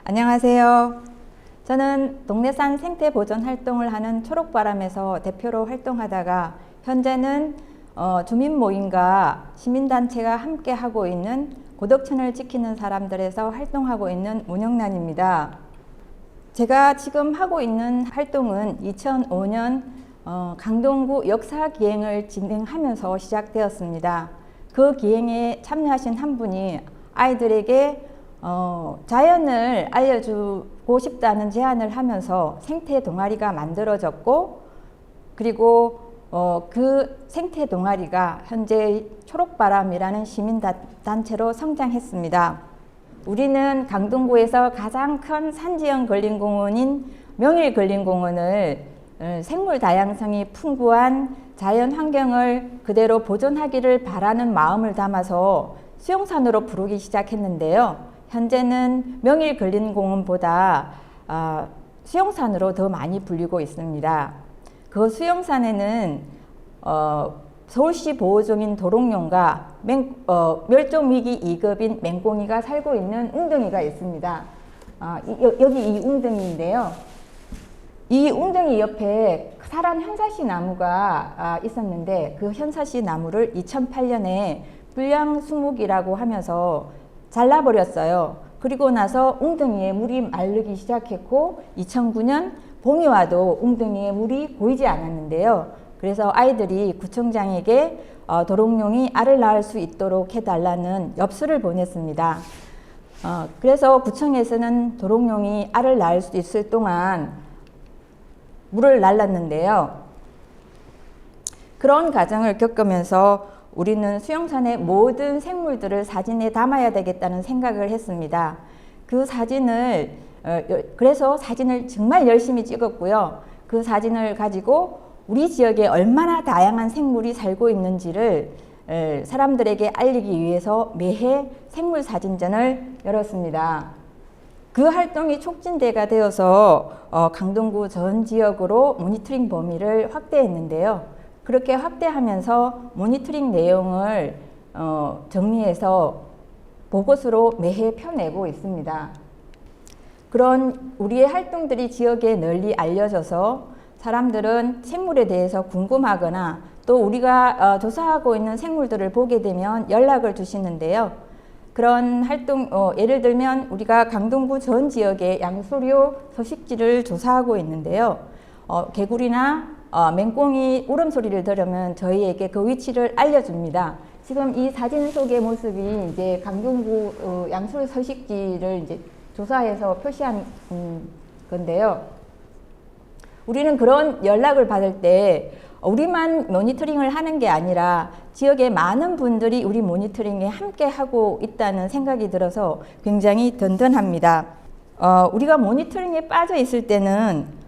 안녕하세요. 저는 동네산 생태보존 활동을 하는 초록바람에서 대표로 활동하다가 현재는 주민 모임과 시민단체가 함께 하고 있는 고덕천을 지키는 사람들에서 활동하고 있는 문영란입니다. 제가 지금 하고 있는 활동은 2005년 강동구 역사기행을 진행하면서 시작되었습니다. 그 기행에 참여하신 한 분이 아이들에게 자연을 알려주고 싶다는 제안을 하면서 생태 동아리가 만들어졌고, 그리고 그 생태 동아리가 현재 초록바람이라는 시민단체로 성장했습니다. 우리는 강동구에서 가장 큰 산지형 근린공원인 명일근린공원을 생물 다양성이 풍부한 자연 환경을 그대로 보존하기를 바라는 마음을 담아서 수용산으로 부르기 시작했는데요. 현재는 명일근린공원보다 수용산으로 더 많이 불리고 있습니다. 그 수용산에는 서울시 보호종인 도롱뇽과 멸종위기 2급인 맹꽁이가 살고 있는 웅덩이가 있습니다. 여기 이 웅덩이인데요. 이 웅덩이 옆에 사란 현사시 나무가 있었는데, 그 현사시 나무를 2008년에 불량수목이라고 하면서 잘라버렸어요. 그리고 나서 웅덩이에 물이 마르기 시작했고, 2009년 봄이 와도 웅덩이에 물이 고이지 않았는데요. 그래서 아이들이 구청장에게 도롱뇽이 알을 낳을 수 있도록 해달라는 엽서를 보냈습니다. 그래서 구청에서는 도롱뇽이 알을 낳을 수 있을 동안 물을 날랐는데요. 그런 과정을 겪으면서 우리는 수용산의 모든 생물들을 사진에 담아야 되겠다는 생각을 했습니다. 그 사진을 그래서 사진을 정말 열심히 찍었고요. 그 사진을 가지고 우리 지역에 얼마나 다양한 생물이 살고 있는지를 사람들에게 알리기 위해서 매해 생물 사진전을 열었습니다. 그 활동이 촉진대가 되어서 강동구 전 지역으로 모니터링 범위를 확대했는데요. 그렇게 확대하면서 모니터링 내용을 정리해서 보고서로 매해 펴내고 있습니다. 그런 우리의 활동들이 지역에 널리 알려져서 사람들은 생물에 대해서 궁금하거나 또 우리가 조사하고 있는 생물들을 보게 되면 연락을 주시는데요. 그런 활동, 예를 들면 우리가 강동구 전 지역의 양수류 서식지를 조사하고 있는데요. 개구리나 맹꽁이 울음소리를 들으면 저희에게 그 위치를 알려줍니다. 지금 이 사진 속의 모습이 이제 강동구 양수류 서식지를 이제 조사해서 표시한 건데요. 우리는 그런 연락을 받을 때 우리만 모니터링을 하는 게 아니라 지역의 많은 분들이 우리 모니터링에 함께 하고 있다는 생각이 들어서 굉장히 든든합니다. 우리가 모니터링에 빠져 있을 때는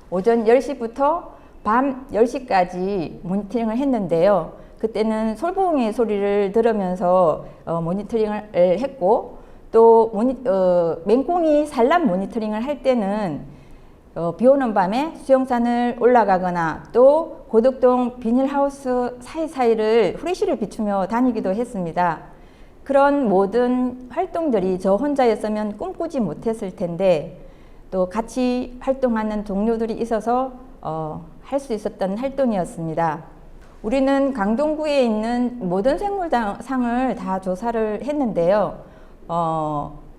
오전 10시부터 밤 10시까지 모니터링을 했는데요. 그때는 솔봉의 소리를 들으면서 모니터링을 했고, 또 맹꽁이 산란 모니터링을 할 때는 비 오는 밤에 수영산을 올라가거나 또 고덕동 비닐하우스 사이사이를 후레쉬를 비추며 다니기도 했습니다. 그런 모든 활동들이 저 혼자였으면 꿈꾸지 못했을 텐데, 또 같이 활동하는 동료들이 있어서 할 수 있었던 활동이었습니다. 우리는 강동구에 있는 모든 생물상을 다 조사를 했는데요.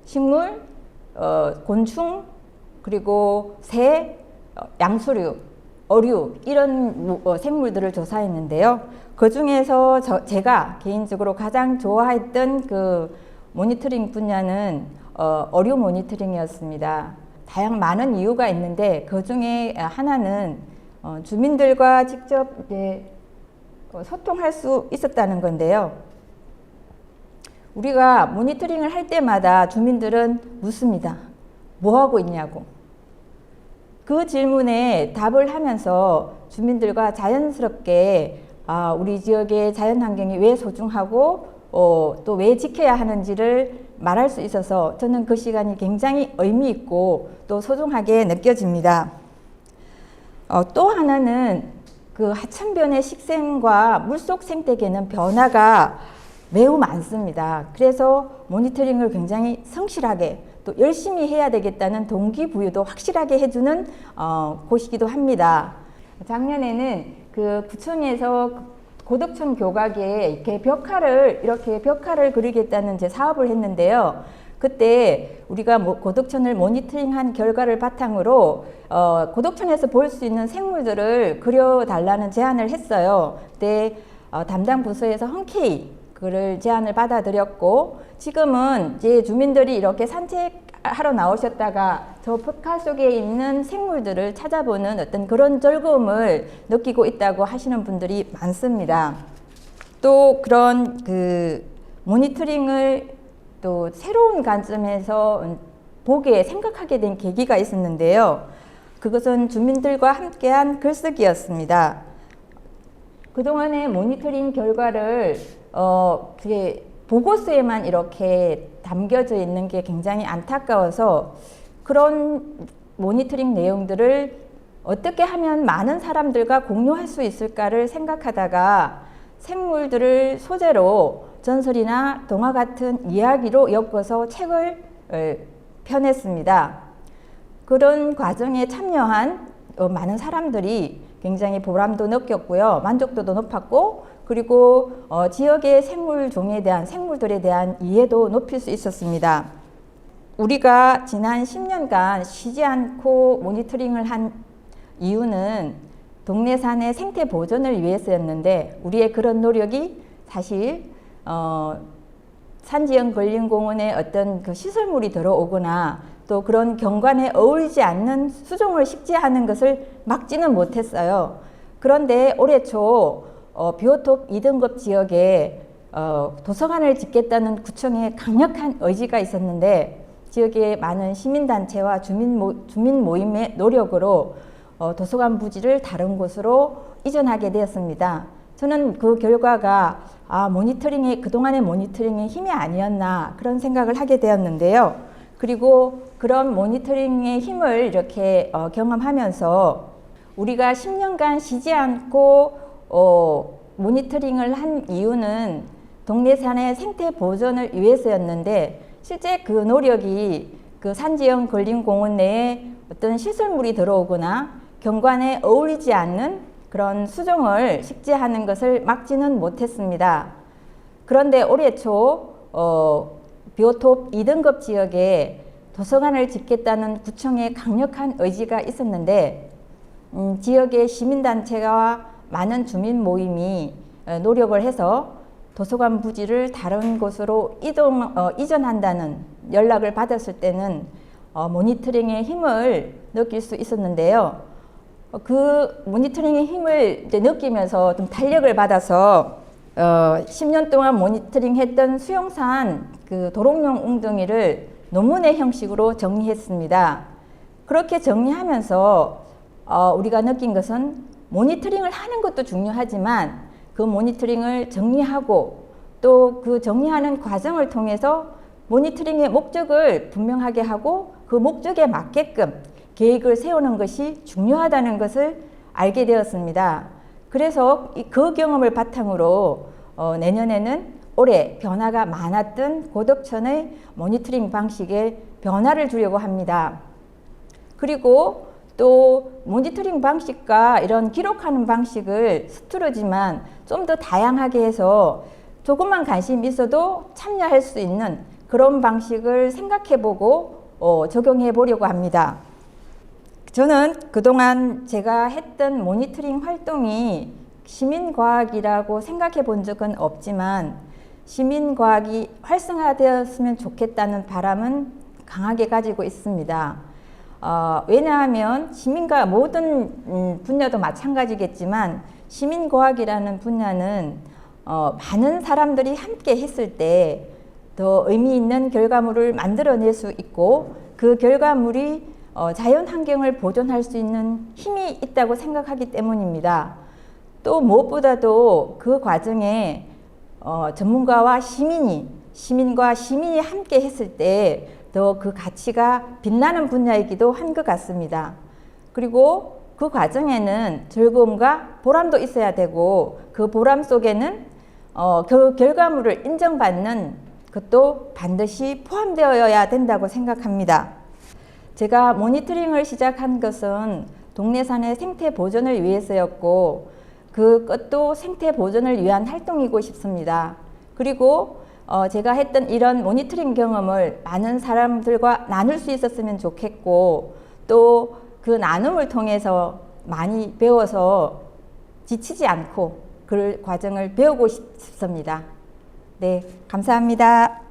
식물, 곤충, 그리고 새, 양수류, 어류 이런 생물들을 조사했는데요. 그 중에서 제가 개인적으로 가장 좋아했던 그 모니터링 분야는 어류 모니터링이었습니다. 많은 이유가 있는데 그 중에 하나는 주민들과 직접 소통할 수 있었다는 건데요. 우리가 모니터링을 할 때마다 주민들은 묻습니다. 뭐 하고 있냐고. 그 질문에 답을 하면서 주민들과 자연스럽게 우리 지역의 자연환경이 왜 소중하고 또 왜 지켜야 하는지를 말할 수 있어서 저는 그 시간이 굉장히 의미 있고 또 소중하게 느껴집니다. 또 하나는 그 하천변의 식생과 물속 생태계는 변화가 매우 많습니다. 그래서 모니터링을 굉장히 성실하게 또 열심히 해야 되겠다는 동기부여도 확실하게 해주는 곳이기도 합니다. 작년에는 그 구청에서 고덕천 교각에 이렇게 벽화를 그리겠다는 제 사업을 했는데요. 그때 우리가 고덕천을 모니터링한 결과를 바탕으로 고덕천에서 볼 수 있는 생물들을 그려달라는 제안을 했어요. 그때 담당 부서에서 흔쾌히 그를 제안을 받아들였고, 지금은 이제 주민들이 이렇게 산책하러 나오셨다가 저 벽화 속에 있는 생물들을 찾아보는 어떤 그런 즐거움을 느끼고 있다고 하시는 분들이 많습니다. 또 그런 그 모니터링을 또 새로운 관점에서 생각하게 된 계기가 있었는데요. 그것은 주민들과 함께한 글쓰기였습니다. 그동안의 모니터링 결과를 보고서에만 이렇게 담겨져 있는 게 굉장히 안타까워서 그런 모니터링 내용들을 어떻게 하면 많은 사람들과 공유할 수 있을까를 생각하다가 생물들을 소재로 전설이나 동화 같은 이야기로 엮어서 책을 펴냈습니다. 그런 과정에 참여한 많은 사람들이 굉장히 보람도 느꼈고요. 만족도도 높았고, 그리고 지역의 생물들에 대한 이해도 높일 수 있었습니다. 우리가 지난 10년간 쉬지 않고 모니터링을 한 이유는 동네 산의 생태 보존을 위해서였는데, 우리의 그런 노력이 사실 산지형 근린공원에 어떤 그 시설물이 들어오거나 또 그런 경관에 어울리지 않는 수종을 식재하는 것을 막지는 못했어요. 그런데 올해 초 비오톱 2등급 지역에 도서관을 짓겠다는 구청의 강력한 의지가 있었는데, 지역의 많은 시민단체와 주민 모임의 노력으로 도서관 부지를 다른 곳으로 이전하게 되었습니다. 저는 그 결과가 그동안의 모니터링의 힘이 아니었나 그런 생각을 하게 되었는데요. 그리고 그런 모니터링의 힘을 이렇게 경험하면서 우리가 10년간 쉬지 않고 모니터링을 한 이유는 동네산의 생태 보존을 위해서였는데, 실제 그 노력이 그 산지형 근린공원 내에 어떤 시설물이 들어오거나 경관에 어울리지 않는 그런 수종을 식재하는 것을 막지는 못했습니다. 그런데 올해 초 비오톱 2등급 지역에 도서관을 짓겠다는 구청의 강력한 의지가 있었는데, 지역의 시민단체와 많은 주민 모임이 노력을 해서 도서관 부지를 다른 곳으로 이전한다는 연락을 받았을 때는 모니터링의 힘을 느낄 수 있었는데요. 그 모니터링의 힘을 이제 느끼면서 좀 탄력을 받아서 10년 동안 모니터링 했던 수영산 그 도롱뇽 웅덩이를 논문의 형식으로 정리했습니다. 그렇게 정리하면서 우리가 느낀 것은 모니터링을 하는 것도 중요하지만 그 모니터링을 정리하고 또 그 정리하는 과정을 통해서 모니터링의 목적을 분명하게 하고 그 목적에 맞게끔 계획을 세우는 것이 중요하다는 것을 알게 되었습니다. 그래서 그 경험을 바탕으로 내년에는 올해 변화가 많았던 고덕천의 모니터링 방식에 변화를 주려고 합니다. 그리고 또 모니터링 방식과 이런 기록하는 방식을 서투르지만 좀 더 다양하게 해서 조금만 관심이 있어도 참여할 수 있는 그런 방식을 생각해보고 적용해 보려고 합니다. 저는 그동안 제가 했던 모니터링 활동이 시민과학이라고 생각해 본 적은 없지만 시민과학이 활성화되었으면 좋겠다는 바람은 강하게 가지고 있습니다. 왜냐하면 시민과 모든 분야도 마찬가지겠지만 시민과학이라는 분야는 많은 사람들이 함께 했을 때 더 의미 있는 결과물을 만들어낼 수 있고 그 결과물이 자연 환경을 보존할 수 있는 힘이 있다고 생각하기 때문입니다. 또 무엇보다도 그 과정에 전문가와 시민과 시민이 함께 했을 때 더 그 가치가 빛나는 분야이기도 한 것 같습니다. 그리고 그 과정에는 즐거움과 보람도 있어야 되고 그 보람 속에는 그 결과물을 인정받는 것도 반드시 포함되어야 된다고 생각합니다. 제가 모니터링을 시작한 것은 동래산의 생태 보존을 위해서였고 그것도 생태 보존을 위한 활동이고 싶습니다. 그리고 제가 했던 이런 모니터링 경험을 많은 사람들과 나눌 수 있었으면 좋겠고 또 그 나눔을 통해서 많이 배워서 지치지 않고 그 과정을 배우고 싶습니다. 네, 감사합니다.